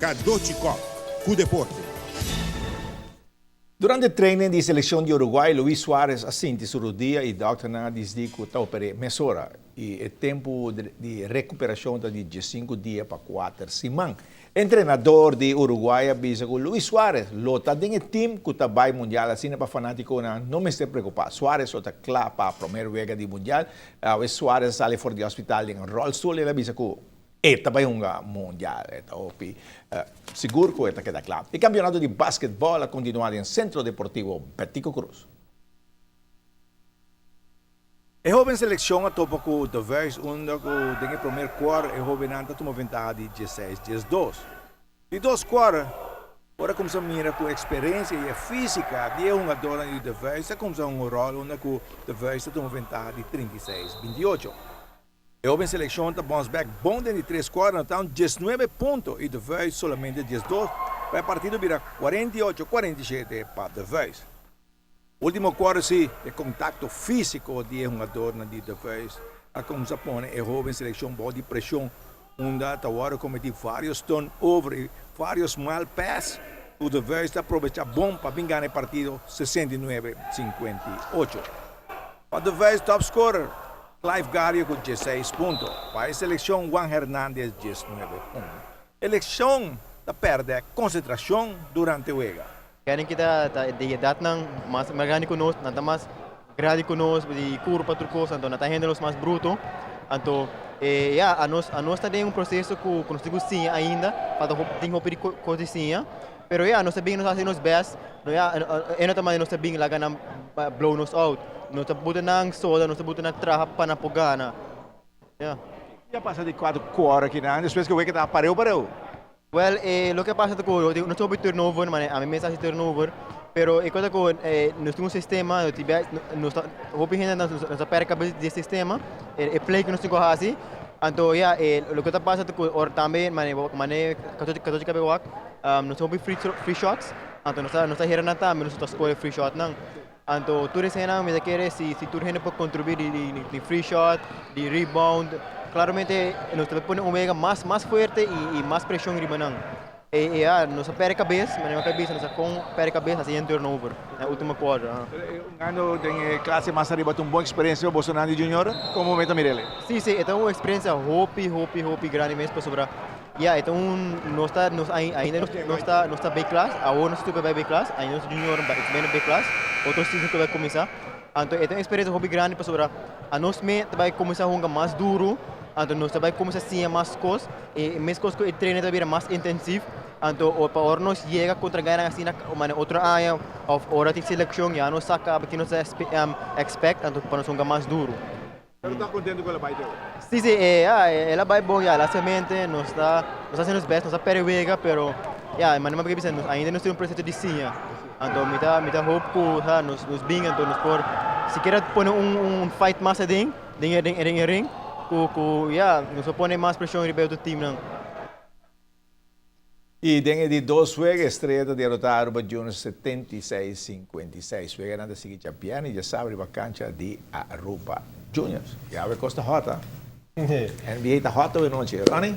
Kadochikov, com deporte. Durante o treino de seleção de Uruguai, Luis Suárez assinti sobre o dia e Dr. Nadis diz que está operando mesura e o tempo de recuperação está de 5 dias para 4 semanas. O treinador de Uruguai avisa que Luis Suárez lota tem o time que está vai mundial assim para fanático não me estou preocupado. Suárez está claro para a primeira vez de mundial. Suárez sai fora do hospital em rollstool e ele avisa que esta vai mundial, esta opi seguro que esta queda claro. O campeonato de basquetebol a continuar em Centro Deportivo Petico Cruz. A jovem seleção a topa com o Devers, onde tem o primeiro quarto, a jovem anda toma vantagem de 16-12. E dois quartos, agora começa a mirar com a experiência e a física de um jogador de Devers, começa um rol onde o Devers toma vantagem de 36-28. A jovem seleção está bounce back bom de 3 quartos, então 19 pontos e Devers solamente 12. Vai a partida virar 48-47 para Devers. Último quarto, sim, o contato físico de um jogador de Devers. A começar a pôr a jovem seleção boa de pressão, onde agora comete vários turnovers, vários mal passes. O Devers está aproveitando bom para vingar o partido 69-58. Para Devers, top scorer, Clive Gario com 16 pontos. Para a seleção, Juan Hernández, 19 pontos. A eleição perde a concentração durante o jogo. Kaya kita datang mas magani kunos, nanta mas gradi kunos di curva trucos, anto nata hendelos mas bruto, anto anos tem processo que nós temos sim ainda, para tem hopper coisinha, pero nós também nós fazemos best, também nós também laga na blow nos out, nós tabuta nang soda, nós tabuta na traha panapogana, Já passa de 4 horas aqui, né? Depois que eu vejo que está pareu. Well, lo que pasa es que no estoy turnover, a mí me hace turnover, pero es que nós temos um sistema, nós não perca de sistema, o play que nós temos assim, então lo que pasa es que também, katoji kabewak, nós temos free shots, então nós hirana também, nós score free shot nang. Então tu resena me quer se tu resena pode contribuir de free shot, de rebound. Claramente nós temos que pôr mega mais forte e mais pressão em manang. Nós perde cabeça, mas não cabeça, nós com perde cabeça assim em turnover na última quarta. Ano tem classe mais arriba, tem uma boa experiência o Bolsonaro Junior, como momento Mirele. Sim, então uma experiência hopi grande mesmo para sobrar. Então ainda não está bem classe, agora nós estamos bem classe, ainda nós junior bem bem classe, outros season que vai começar. Então é uma experiência hopi grande para sobrar. A nós vai começar a jogar mais duro. Então nós vai começar a ser mais coisas e mais coisas que o treino vai ser mais intensivo. Então para nós chega contra ganhar assim na outra área of hora de seleção já nós saca que nós expect então para nós jogar mais duro. Pero está contente com ela vai ter? Sim, ela vai bom já, lasamente nós está fazendo os best, nós perwega, pero mas não porque ainda nós temos um processo de sim. Então me dá hope que nos bem então nós por se quer pôr fight mais ding ring nos põe mais pressão em do time não. E dentro de 2 jogos, estreia de derrotar Aruba Juniors 76-56. Juega nada seguir campeão e já sabe a cancha de Aruba Juniors. Já vai Costa Rota. NBA está hot ou não, Ronnie?